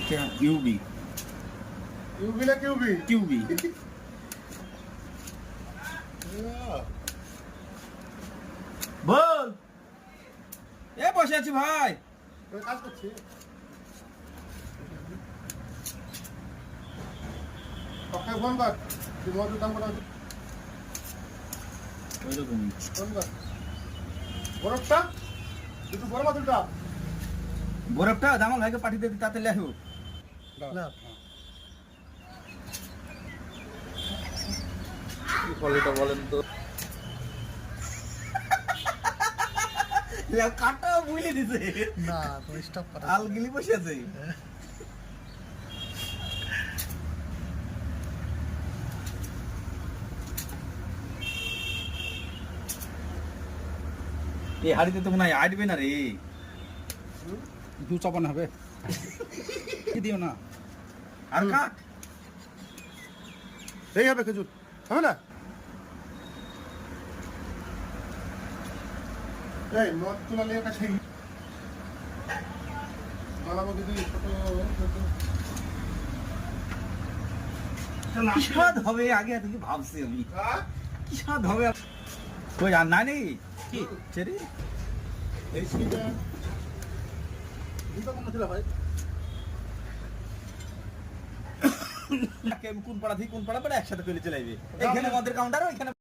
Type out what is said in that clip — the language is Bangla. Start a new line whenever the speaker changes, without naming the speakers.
ইউবি
ইউবি না কিউবি?
কিউবি। বল। এ বসে আছি ভাই।
কাজ করছি। পক্ষে ফোন কর। তুই মজুর দাম করা
ওইরকমই।
ফোন কর। বরফটা একটু বড় মাত্রটা
বরফটা জামাল ভাইকে পাঠিয়ে দিতে তাতে লেখো।
কি ফলটা বলেন তো?
কাটা বুঝলে দিছে
না তুমি স্টপ করো।
আলগিলি বসে আছে। এই হাড়িতে তো মনে হয় আটবে না রে।
দু চাপান হবে কি দিও না
আর কাট
এই হবে খেজুর হবে না? এই মদ তোলা নিয়ে কাছে মালাবো দিদি ছোট
কি স্বাদ হবে আগে থেকে ভাবছি আমি কি স্বাদ হবে। কই আর নাই নাকি কি চেরি
এই সিটা দুটো কোন ছিল ভাই?
কোন পাড়া থেকে কোন পাড়া পরে একসাথে করে চলে যাবে। এখানে মদের কাউন্টার ওইখানে